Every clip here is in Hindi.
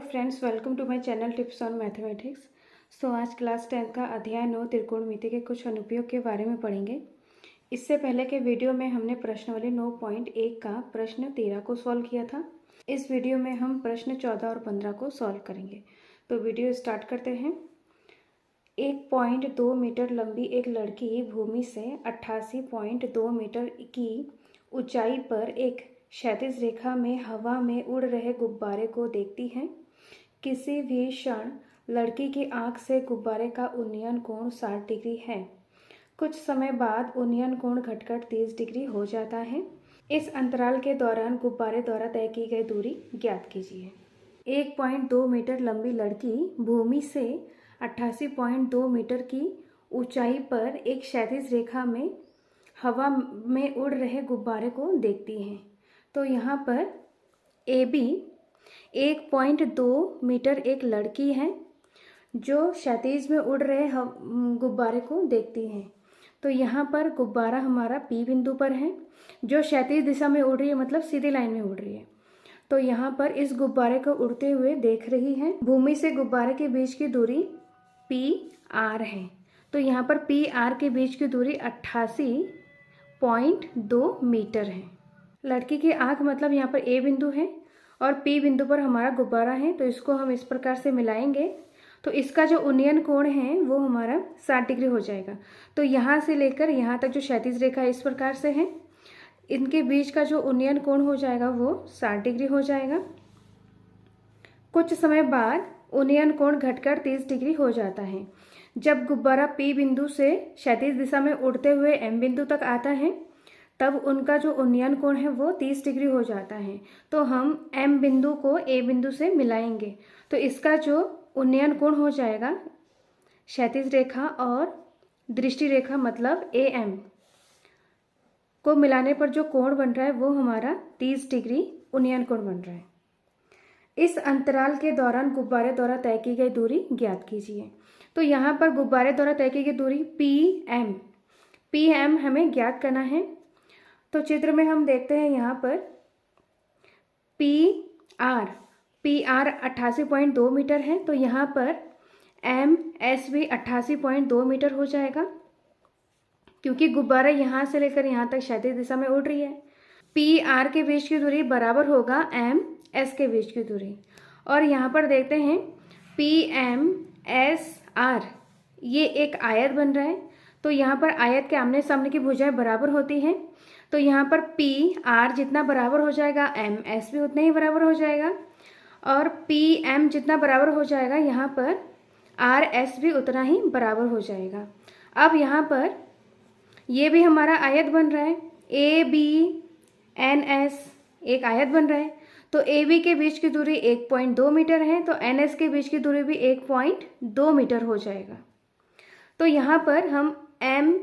Friends, welcome to my channel tips on mathematics. आज क्लास 10 का अध्याय 9 त्रिकोणमिति के कुछ अनुप्रयोग के बारे में पढ़ेंगे। इससे पहले के वीडियो में हमने प्रश्नावली 9.1 का प्रश्न 13 को सॉल्व किया था। इस वीडियो में हम प्रश्न 14 और 15 को सॉल्व करेंगे। तो वीडियो स्टार्ट करते हैं। 1.2 मीटर लंबी एक लड़की भूमि से 88.2 मीटर की ऊंचाई पर एक क्षैतिज रेखा में हवा में उड़ रहे गुब्बारे को देखती है। किसी भी क्षण लड़की की आंख से गुब्बारे का उन्नयन कोण 60 डिग्री है। कुछ समय बाद उन्नयन कोण घटकर 30 डिग्री हो जाता है। इस अंतराल के दौरान गुब्बारे द्वारा तय की गई दूरी ज्ञात कीजिए। 1.2 मीटर लंबी लड़की भूमि से 88.2 मीटर की ऊंचाई पर एक क्षैतिज रेखा में हवा में उड़ रहे गुब्बारे को देखती है। तो यहाँ पर ए बी 1.2 मीटर एक लड़की है जो क्षैतिज में उड़ रहे गुब्बारे को देखती है। तो यहाँ पर गुब्बारा हमारा पी बिंदु पर है जो क्षैतिज दिशा में उड़ रही है, मतलब सीधी लाइन में उड़ रही है। तो यहाँ पर इस गुब्बारे को उड़ते हुए देख रही है। भूमि से गुब्बारे के बीच की दूरी पी आर है। तो यहाँ पर पी आर के बीच की दूरी 88.2 मीटर है। लड़की की आंख मतलब यहाँ पर ए बिंदु है और पी बिंदु पर हमारा गुब्बारा है। तो इसको हम इस प्रकार से मिलाएंगे तो इसका जो उन्नयन कोण है वो हमारा 60 डिग्री हो जाएगा। तो यहाँ से लेकर यहाँ तक जो क्षैतिज रेखा इस प्रकार से है, इनके बीच का जो उन्नयन कोण हो जाएगा वो 60 डिग्री हो जाएगा। कुछ समय बाद उन्नयन कोण घटकर 30 डिग्री हो जाता है। जब गुब्बारा पी बिंदु से क्षैतिज दिशा में उड़ते हुए एम बिंदु तक आता है तब उनका जो उन्नयन कोण है वो 30 डिग्री हो जाता है। तो हम एम बिंदु को ए बिंदु से मिलाएंगे तो इसका जो उन्नयन कोण हो जाएगा, क्षैतिज रेखा और दृष्टि रेखा मतलब ए एम को मिलाने पर जो कोण बन रहा है वो हमारा 30 डिग्री उन्नयन कोण बन रहा है। इस अंतराल के दौरान गुब्बारे द्वारा तय की गई दूरी ज्ञात कीजिए। तो यहाँ पर गुब्बारे द्वारा तय की गई दूरी पी एम हमें ज्ञात करना है। तो चित्र में हम देखते हैं यहाँ पर पी आर 88.2 मीटर है। तो यहाँ पर एम एस भी 88.2 मीटर हो जाएगा क्योंकि गुब्बारा यहाँ से लेकर यहाँ तक क्षैतिज दिशा में उड़ रही है। पी आर के बीच की दूरी बराबर होगा एम एस के बीच की दूरी। और यहाँ पर देखते हैं पी एम एस आर, ये एक आयत बन रहा है। तो यहाँ पर आयत के आमने सामने की भुजाएं बराबर होती हैं। तो यहाँ पर पी आर जितना बराबर हो जाएगा एम एस भी उतना ही बराबर हो जाएगा और पी एम जितना बराबर हो जाएगा यहाँ पर आर एस भी उतना ही बराबर हो जाएगा। अब यहाँ पर ये भी हमारा आयत बन रहा है, ए बी एन एस एक आयत बन रहा है। तो ए बी के बीच की दूरी 1.2 मीटर है तो एन एस के बीच की दूरी भी 1.2 मीटर हो जाएगा। तो यहाँ पर हम एम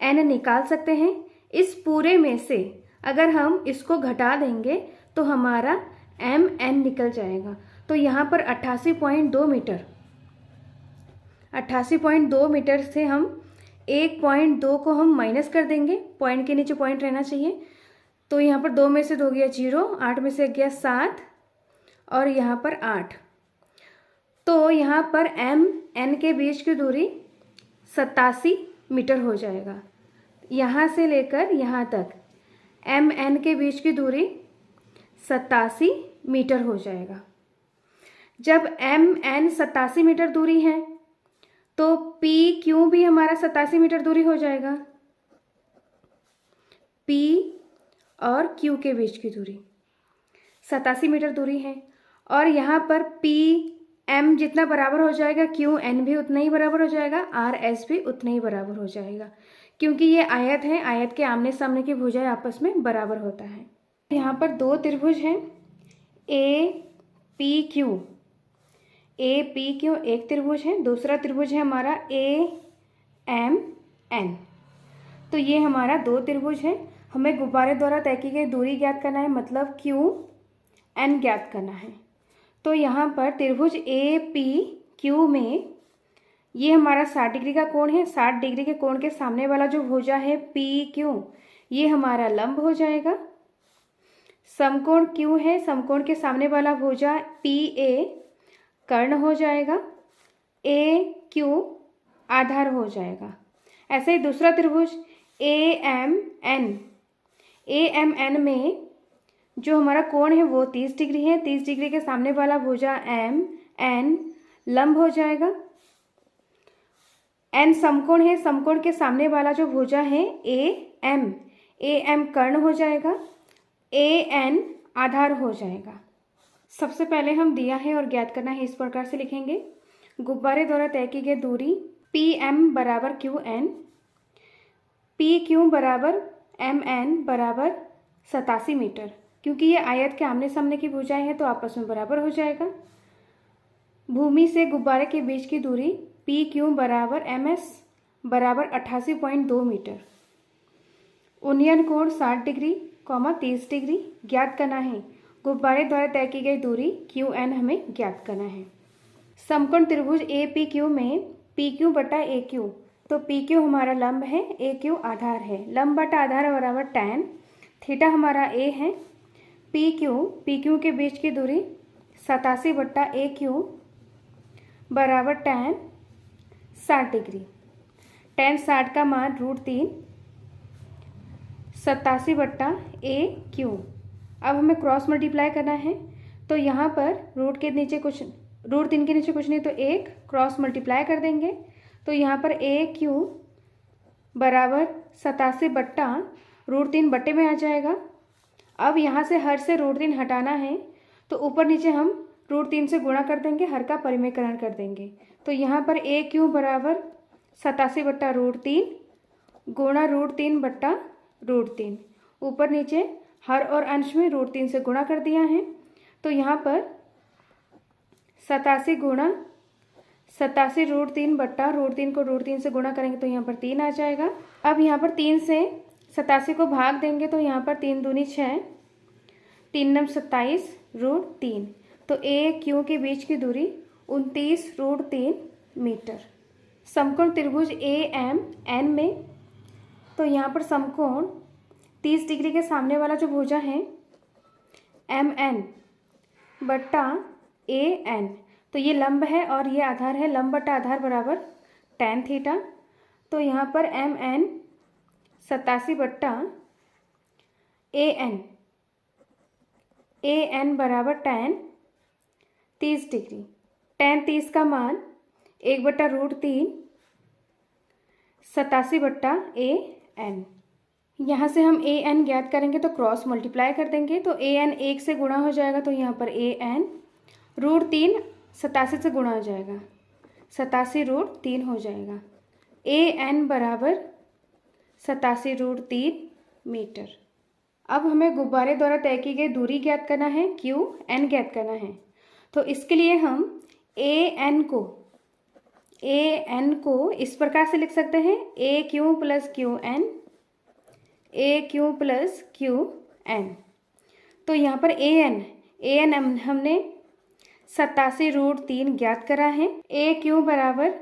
एन निकाल सकते हैं। इस पूरे में से अगर हम इसको घटा देंगे तो हमारा एम एन निकल जाएगा। तो यहाँ पर 88.2 मीटर से हम 1.2 को हम माइनस कर देंगे, पॉइंट के नीचे पॉइंट रहना चाहिए। तो यहाँ पर 2 में से 2 गया 0, 8 में से गया 7 और यहाँ पर 8। तो यहाँ पर एम एन के बीच की दूरी 87 मीटर हो जाएगा। यहाँ से लेकर यहाँ तक एम एन के बीच की दूरी 87 मीटर हो जाएगा। जब एम एन 87 मीटर दूरी है तो पी क्यू भी हमारा 87 मीटर दूरी हो जाएगा। पी और क्यू के बीच की दूरी 87 मीटर दूरी है और यहाँ पर पी एम जितना बराबर हो जाएगा क्यू एन भी उतना ही बराबर हो जाएगा, आर एस भी उतना ही बराबर हो जाएगा क्योंकि ये आयत है। आयत के आमने सामने की भुजाएं आपस में बराबर होता है। यहाँ पर दो त्रिभुज हैं ए पी क्यू एक त्रिभुज है, दूसरा त्रिभुज है हमारा ए एम एन। तो ये हमारा दो त्रिभुज है। हमें गुब्बारे द्वारा तय की गई दूरी ज्ञात करना है, मतलब क्यू एन ज्ञात करना है। तो यहाँ पर त्रिभुज ए पी क्यू में ये हमारा 60 डिग्री का कोण है। 60 डिग्री के कोण के सामने वाला जो भुजा है पी क्यू, ये हमारा लंब हो जाएगा। समकोण क्यू है, समकोण के सामने वाला भुजा पी ए कर्ण हो जाएगा, ए क्यू आधार हो जाएगा। ऐसे ही दूसरा त्रिभुज ए एम एन में जो हमारा कोण है वो 30 डिग्री है। 30 डिग्री के सामने वाला भुजा एम एन लंब हो जाएगा। एन समकोण है, समकोण के सामने वाला जो भुजा है ए एम कर्ण हो जाएगा, ए एन आधार हो जाएगा। सबसे पहले हम दिया है और ज्ञात करना है, इस प्रकार से लिखेंगे। गुब्बारे द्वारा तय की गई दूरी पी एम बराबर क्यू एन, पी क्यू बराबर एम एन बराबर 87 मीटर। क्योंकि ये आयत के आमने सामने की भुजाएं हैं तो आपस में बराबर हो जाएगा। भूमि से गुब्बारे के बीच की दूरी पी क्यू बराबर एम एस बराबर 88.2 मीटर। उन्नयन कोण 60 डिग्री, 30 डिग्री ज्ञात करना है। गुब्बारे द्वारा तय की गई दूरी क्यू एन हमें ज्ञात करना है। समकोण त्रिभुज ए पी क्यू में पी क्यू बटा ए क्यू, तो पी क्यू हमारा लंब है, ए क्यू आधार है। लंब बटा आधार बराबर टैन, थीटा हमारा ए है। पी क्यू के बीच की दूरी 87 बट्टा ए क्यू बराबर टैन 60 डिग्री। टैन 60 का मान √3, 87 बट्टा ए क्यू। अब हमें क्रॉस मल्टीप्लाई करना है, तो यहाँ पर √3 के नीचे कुछ नहीं तो 1 क्रॉस मल्टीप्लाई कर देंगे, तो यहाँ पर ए क्यू बराबर 87 बट्टा √3 बट्टे में आ जाएगा। अब यहाँ से हर से √3 हटाना है, तो ऊपर नीचे हम √3 से गुणा कर देंगे, हर का परिमेयकरण कर देंगे। तो यहाँ पर ए क्यू बराबर 87 बट्टा √3 गुणा √3 बट्टा √3, ऊपर नीचे हर और अंश में √3 से गुणा कर दिया है। तो यहाँ पर 87 गुणा 87 √3 बट्टा √3 को √3 से गुणा करेंगे तो यहाँ पर 3 आ जाएगा। अब यहाँ पर 3 से 87 को भाग देंगे तो यहाँ पर 3 दूनी 6, 3 नम 27 √3, तो ए क्यू के बीच की दूरी 29 √3 मीटर। समकोण त्रिभुज ए एम एन में, तो यहाँ पर समकोण 30 डिग्री के सामने वाला जो भुजा है एम एन बट्टा ए एन, तो ये लंब है और ये आधार है। लंब बट्टा आधार बराबर टैन थीटा, तो यहाँ पर एम एन 87 बट्टा ए एन बराबर टैन 30 डिग्री। टैन 30 का मान 1 बट्टा √3 87 बट्टा ए एन। यहाँ से हम ए एन ज्ञात करेंगे तो क्रॉस मल्टीप्लाई कर देंगे, तो ए एन 1 से गुणा हो जाएगा, तो यहाँ पर ए एन √3 87 से गुणा हो जाएगा, 87 √3 हो जाएगा। ए एन बराबर 87 √3 मीटर। अब हमें गुब्बारे द्वारा तय की गई दूरी ज्ञात करना है, क्यू एन ज्ञात करना है। तो इसके लिए हम ए एन को इस प्रकार से लिख सकते हैं, ए क्यू प्लस क्यू एन। तो यहाँ पर ए एन हमने 87 √3 ज्ञात करा है। ए क्यू बराबर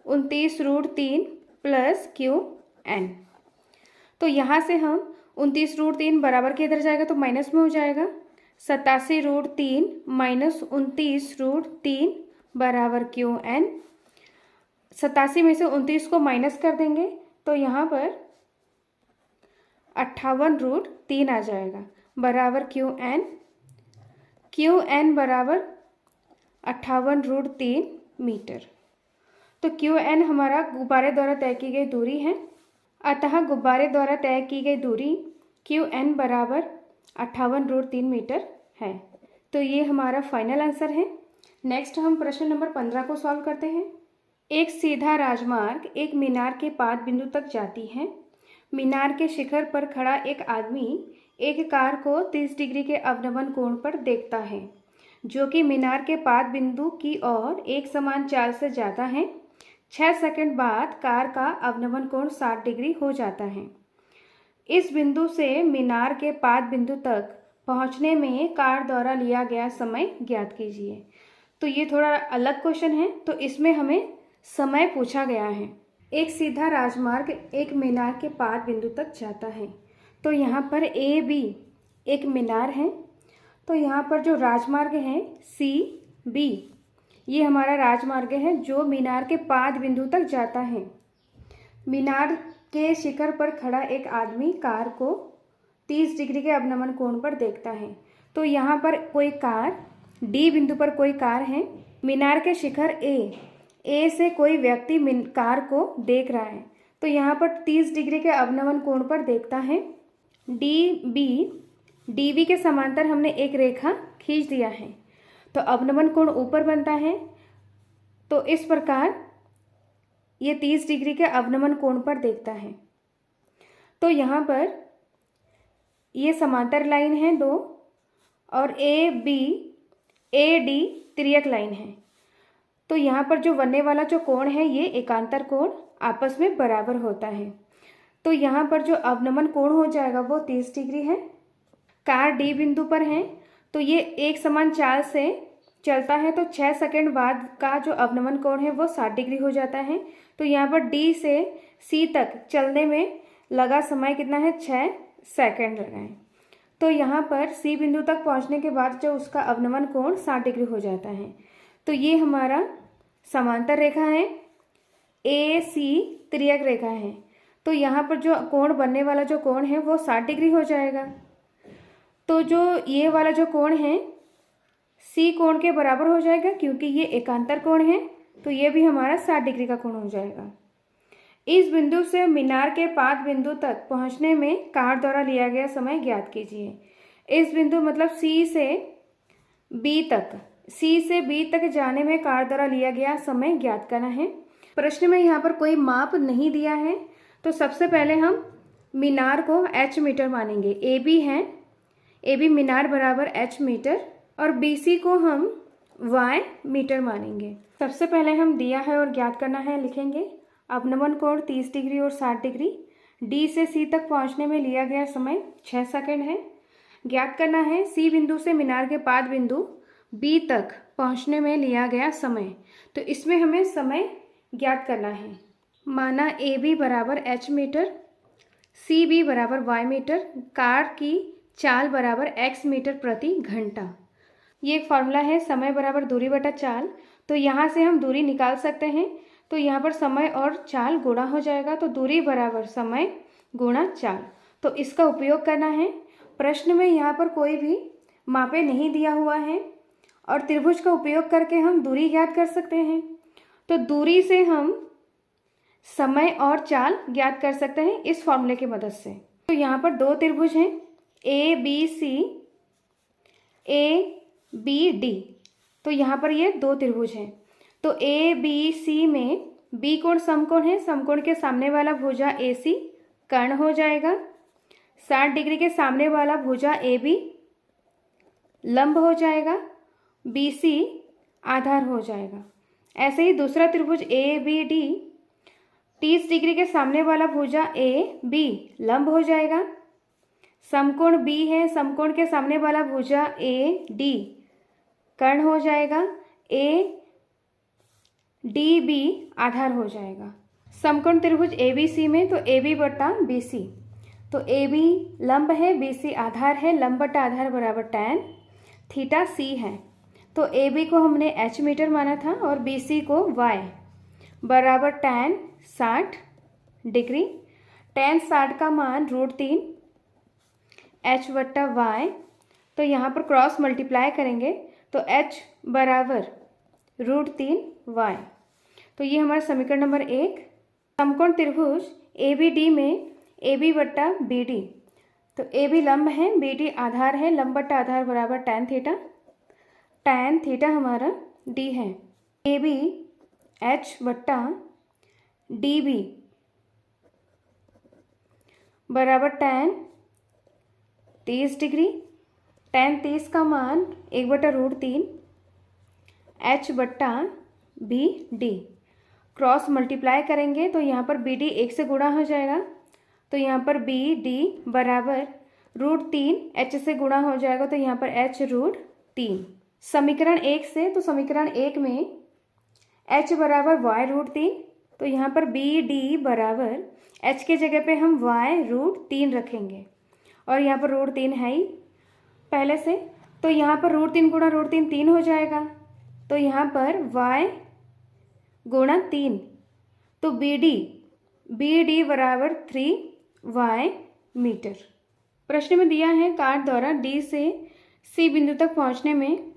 29 √3 प्लस क्यू एन, तो यहाँ से हम 29 √3 बराबर के इधर जाएगा तो माइनस में हो जाएगा, 87 √3 माइनस 29 √3 बराबर क्यू एन। 87 में से 29 को माइनस कर देंगे तो यहाँ पर 58 √3 आ जाएगा बराबर क्यू एन बराबर 58 √3 मीटर। तो क्यू एन हमारा गुब्बारे द्वारा तय की गई दूरी है। अतः गुब्बारे द्वारा तय की गई दूरी क्यू एन बराबर 58 √3 मीटर है। तो ये हमारा फाइनल आंसर है। नेक्स्ट हम प्रश्न नंबर 15 को सॉल्व करते हैं। एक सीधा राजमार्ग एक मीनार के पाद बिंदु तक जाती है। मीनार के शिखर पर खड़ा एक आदमी एक कार को 30 डिग्री के अवनमन कोण पर देखता है, जो कि मीनार के पाद बिंदु की ओर एक समान चाल से जाता है। 6 सेकंड बाद कार का अवनमन कोण 60 डिग्री हो जाता है। इस बिंदु से मीनार के पाद बिंदु तक पहुंचने में कार द्वारा लिया गया समय ज्ञात कीजिए। तो ये थोड़ा अलग क्वेश्चन है, तो इसमें हमें समय पूछा गया है। एक सीधा राजमार्ग एक मीनार के पाद बिंदु तक जाता है। तो यहाँ पर ए बी एक मीनार है, तो यहाँ पर जो राजमार्ग है सी बी ये हमारा राजमार्ग है जो मीनार के पाद बिंदु तक जाता है। मीनार के शिखर पर खड़ा एक आदमी कार को 30 डिग्री के अवनमन कोण पर देखता है। तो यहाँ पर कोई कार, डी बिंदु पर कोई कार है, मीनार के शिखर ए से कोई व्यक्ति कार को देख रहा है। तो यहाँ पर 30 डिग्री के अवनमन कोण पर देखता है। डीबी के समांतर हमने एक रेखा खींच दिया है, तो अवनमन कोण ऊपर बनता है। तो इस प्रकार ये 30 डिग्री के अवनमन कोण पर देखता है। तो यहाँ पर ये समांतर लाइन है दो, और ए डी तिर्यक लाइन है। तो यहाँ पर जो बनने वाला जो कोण है ये एकांतर कोण आपस में बराबर होता है। तो यहाँ पर जो अवनमन कोण हो जाएगा वो 30 डिग्री है। कार डी बिंदु पर है, तो ये एक समान चाल से चलता है, तो 6 सेकंड बाद का जो अवनमन कोण है वो 60 डिग्री हो जाता है। तो यहाँ पर डी से सी तक चलने में लगा समय कितना है, 6 सेकंड लगा है। तो यहाँ पर सी बिंदु तक पहुँचने के बाद जो उसका अवनमन कोण 60 डिग्री हो जाता है। तो ये हमारा समांतर रेखा है, ए सी तिर्यक रेखा है। तो यहाँ पर जो कोण बनने वाला जो कोण है वो 60 डिग्री हो जाएगा। तो जो ये वाला जो कोण है सी कोण के बराबर हो जाएगा, क्योंकि ये एकांतर कोण है, तो ये भी हमारा 60 डिग्री का कोण हो जाएगा। इस बिंदु से मीनार के पाद बिंदु तक पहुंचने में कार द्वारा लिया गया समय ज्ञात कीजिए। इस बिंदु मतलब सी से बी तक जाने में कार द्वारा लिया गया समय ज्ञात करना है। प्रश्न में यहाँ पर कोई माप नहीं दिया है, तो सबसे पहले हम मीनार को h मीटर मानेंगे। ए बी मीनार बराबर h मीटर, और BC को हम y मीटर मानेंगे। सबसे पहले हम दिया है और ज्ञात करना है लिखेंगे। अवनमन कोण 30 डिग्री और 60 डिग्री। D से C तक पहुंचने में लिया गया समय 6 सेकंड है। ज्ञात करना है C बिंदु से मीनार के पाद बिंदु B तक पहुंचने में लिया गया समय। तो इसमें हमें समय ज्ञात करना है। माना AB बराबर h मीटर, CB बराबर y मीटर, कार की चाल बराबर x मीटर प्रति घंटा। ये एक फॉर्मूला है, समय बराबर दूरी बटा चाल। तो यहाँ से हम दूरी निकाल सकते हैं। तो यहाँ पर समय और चाल गुणा हो जाएगा, तो दूरी बराबर समय गुणा चाल। तो इसका उपयोग करना है। प्रश्न में यहाँ पर कोई भी मापे नहीं दिया हुआ है, और त्रिभुज का उपयोग करके हम दूरी ज्ञात कर सकते हैं। तो दूरी से हम समय और चाल ज्ञात कर सकते हैं इस फॉर्मूले की मदद से। तो यहाँ पर दो त्रिभुज हैं, A B C, A B D. तो यहाँ पर ये दो त्रिभुज हैं। तो ए बी सी में बी कोण समकोण है, समकोण के सामने वाला भुजा ए सी कर्ण हो जाएगा। 60 डिग्री के सामने वाला भुजा ए बी लंब हो जाएगा, बी सी आधार हो जाएगा। ऐसे ही दूसरा त्रिभुज ए बी डी 30 डिग्री के सामने वाला भुजा ए बी लंब हो जाएगा। समकोण बी है, समकोण के सामने वाला भुजा ए डी कर्ण हो जाएगा, ए डी बी आधार हो जाएगा। समकोण त्रिभुज ए बी सी में तो ए बी बटा बी सी, तो ए बी लंब है, बी सी आधार है, लंब बटा आधार बराबर tan थीटा सी है। तो ए बी को हमने h मीटर माना था और बी सी को y बराबर tan 60 डिग्री। tan 60 का मान √3 h बट्टा y। तो यहाँ पर क्रॉस मल्टीप्लाई करेंगे तो h बराबर √3y। तो ये हमारा समीकरण नंबर 1। समकोण त्रिभुज ए बी डी में ए बी बट्टा बी डी, तो ए बी लंब है, बी डी आधार है, लंब बट्टा आधार बराबर tan थीटा। tan थीटा हमारा d है। ए बी h बट्टा डी बी बराबर tan 30 डिग्री। tan 30 का मान 1 बटा √3 h बट्टा बी डी। क्रॉस मल्टीप्लाई करेंगे तो यहाँ पर बी डी 1 से गुणा हो जाएगा, तो यहाँ पर बी डी बराबर √3 h से गुणा हो जाएगा, तो यहाँ पर h √3। समीकरण 1 से, तो समीकरण 1 में h बराबर y √3, तो यहाँ पर बी डी बराबर h के जगह पे हम y √3 रखेंगे, और यहाँ पर √3 है ही पहले से, तो यहाँ पर √3 गुणा √3 3 हो जाएगा, तो यहाँ पर y गुणा 3, तो BD बराबर 3y मीटर। प्रश्न में दिया है कार द्वारा D से C बिंदु तक पहुँचने में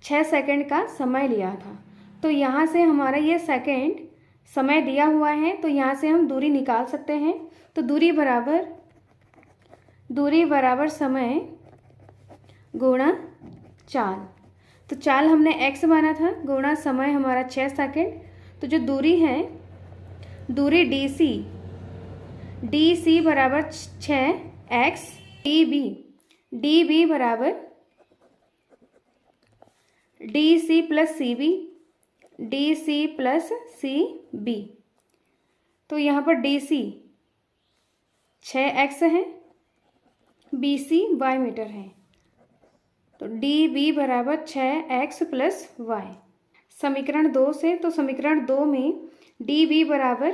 6 सेकंड का समय लिया था। तो यहाँ से हमारा ये सेकंड समय दिया हुआ है, तो यहाँ से हम दूरी निकाल सकते हैं। तो दूरी बराबर समय गुणा चाल। तो चाल हमने x माना था, गुणा समय हमारा 6 सेकंड। तो जो दूरी है, दूरी DC बराबर 6x, DB बराबर DC प्लस CB। तो यहाँ पर DC 6x है, BC y मीटर है, तो DB बराबर 6x प्लस y। समीकरण 2 से, तो समीकरण 2 में DB बराबर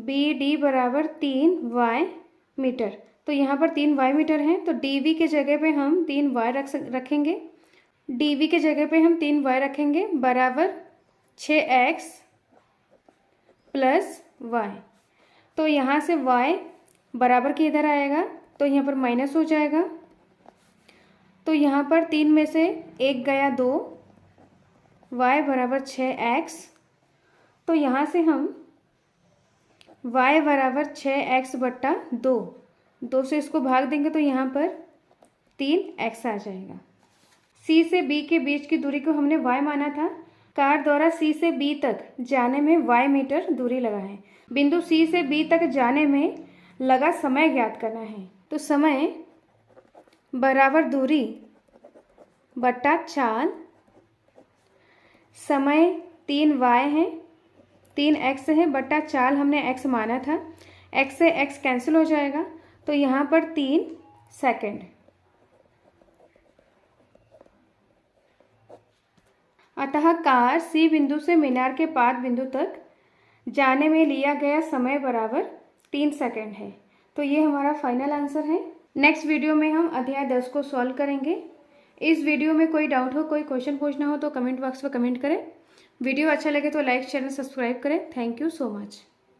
BD बराबर 3y मीटर। तो यहाँ पर 3y मीटर है, तो DB के जगह पे हम 3y रखेंगे। DB के जगह पे हम 3y रखेंगे बराबर 6x प्लस y। तो यहाँ से y बराबर के इधर आएगा, तो यहाँ पर माइनस हो जाएगा। तो यहाँ पर 3 में से 1 गया 2, y बराबर 6x। तो यहाँ से हम y बराबर 6x बट्टा 2 से इसको भाग देंगे, तो यहाँ पर 3x आ जाएगा। C से B के बीच की दूरी को हमने y माना था। कार द्वारा C से B तक जाने में y मीटर दूरी लगा है। बिंदु C से B तक जाने में लगा समय ज्ञात करना है। तो समय बराबर दूरी बट्टा चाल। समय 3y है, 3x है, बट्टा चाल हमने x माना था। x से x कैंसिल हो जाएगा, तो यहाँ पर 3 सेकंड। अतः कार C बिंदु से मीनार के पाद बिंदु तक जाने में लिया गया समय बराबर 3 सेकंड है। तो ये हमारा फाइनल आंसर है। नेक्स्ट वीडियो में हम अध्याय 10 को सॉल्व करेंगे। इस वीडियो में कोई डाउट हो, कोई क्वेश्चन पूछना हो तो कमेंट बॉक्स में कमेंट करें। वीडियो अच्छा लगे तो लाइक, चैनल सब्सक्राइब करें। Thank you so much.